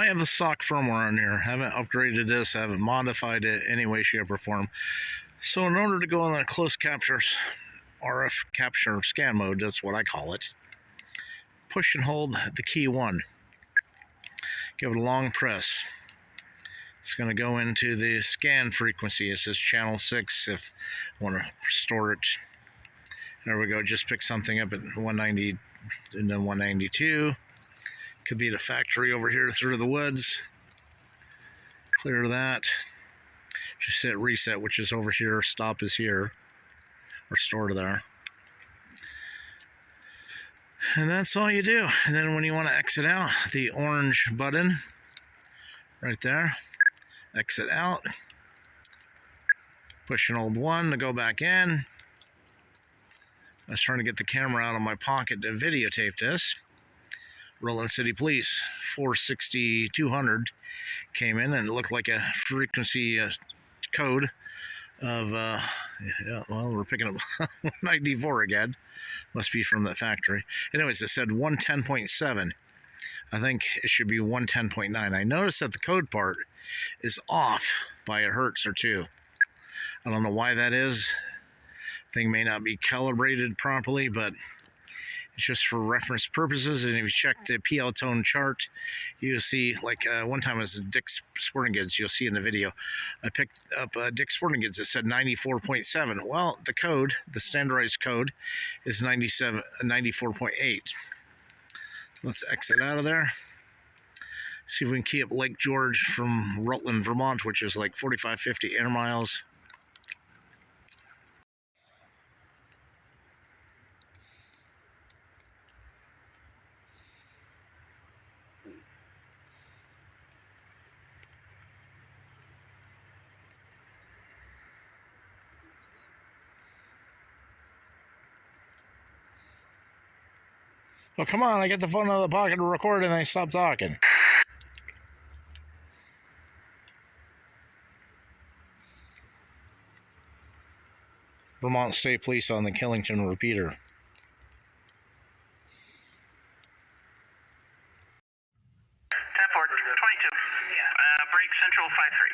I have the stock firmware on here. Haven't upgraded this, haven't modified it any way, shape, or form. So in order to go in that close capture, RF capture scan mode, that's what I call it, push and hold the key 1. Give it a long press. It's going to go into the scan frequency. It says channel 6 if I want to store it. There we go. Just pick something up at 190 and then 192. Could be the factory over here through the woods. Clear that. Just hit reset, which is over here. Stop is here. Or store there. And that's all you do. And then when you want to exit out, the orange button right there. Exit out. Push an old 1 to go back in. I was trying to get the camera out of my pocket to videotape this. Rutland City Police 46200 came in and it looked like a frequency code of, yeah, well, we're picking up 194 again. Must be from the factory. Anyways, it said 110.7. I think it should be 110.9. I noticed that the code part is off by a hertz or 2. I don't know why that is. Thing may not be calibrated properly, but it's just for reference purposes. And if you check the PL tone chart, you'll see, like one time it was Dick's Sporting Goods, you'll see in the video, I picked up Dick's Sporting Goods that said 94.7. Well, the code, the standardized code, is 94.8. Let's exit out of there. See if we can keep Lake George from Rutland, Vermont, which is like 45-50 air miles. Oh, come on, I get the phone out of the pocket to record and I stop talking. Vermont State Police on the Killington repeater. Tap 22. Break Central 53.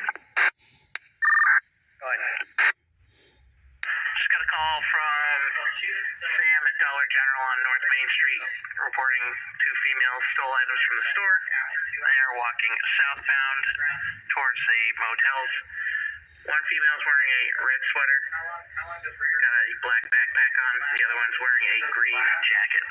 Go ahead. Just got a call from Sam at Dollar General on North Main Street reporting 2 females stole items from the store. They are walking southbound towards the motels. One female's wearing a red sweater, got a black backpack on. The other one's wearing a green jacket.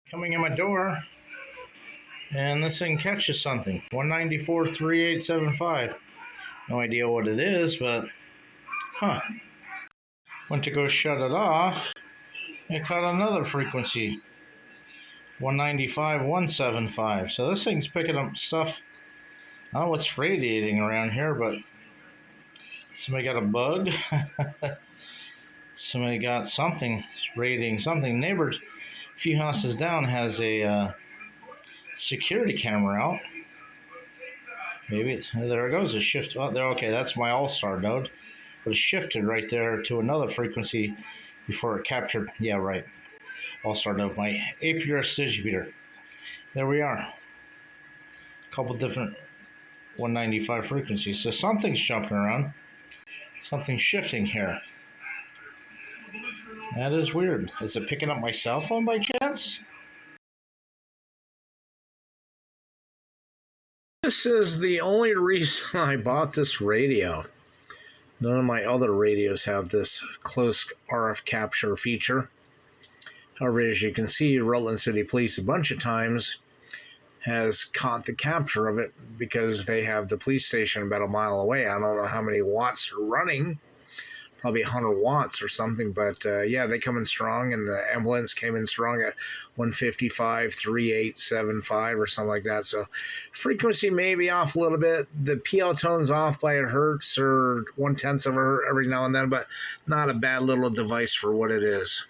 Coming in my door, and this thing catches something. 194.3875. No idea what it is, but went to go shut it off. It caught another frequency. 195.175. So this thing's picking up stuff. I don't know what's radiating around here, but somebody got a bug. Somebody got something. It's radiating something. Neighbors a few houses down has a security camera out. Maybe it's, there it goes, a shift. Oh, there, okay, that's my all-star node. But it shifted right there to another frequency before it captured. Yeah, right. All-star node, my APRS distributor. There we are. A couple different 195 frequencies. So something's jumping around. Something's shifting here. That is weird. Is it picking up my cell phone by chance? This is the only reason I bought this radio. None of my other radios have this close RF capture feature. However, as you can see, Rutland City Police a bunch of times has caught the capture of it because they have the police station about a mile away. I don't know how many watts are running. Probably 100 watts or something, but yeah, they come in strong, and the ambulance came in strong at 155.3875 or something like that. So frequency may be off a little bit. The PL tone's off by a hertz or 1/10 of a hertz every now and then, but not a bad little device for what it is.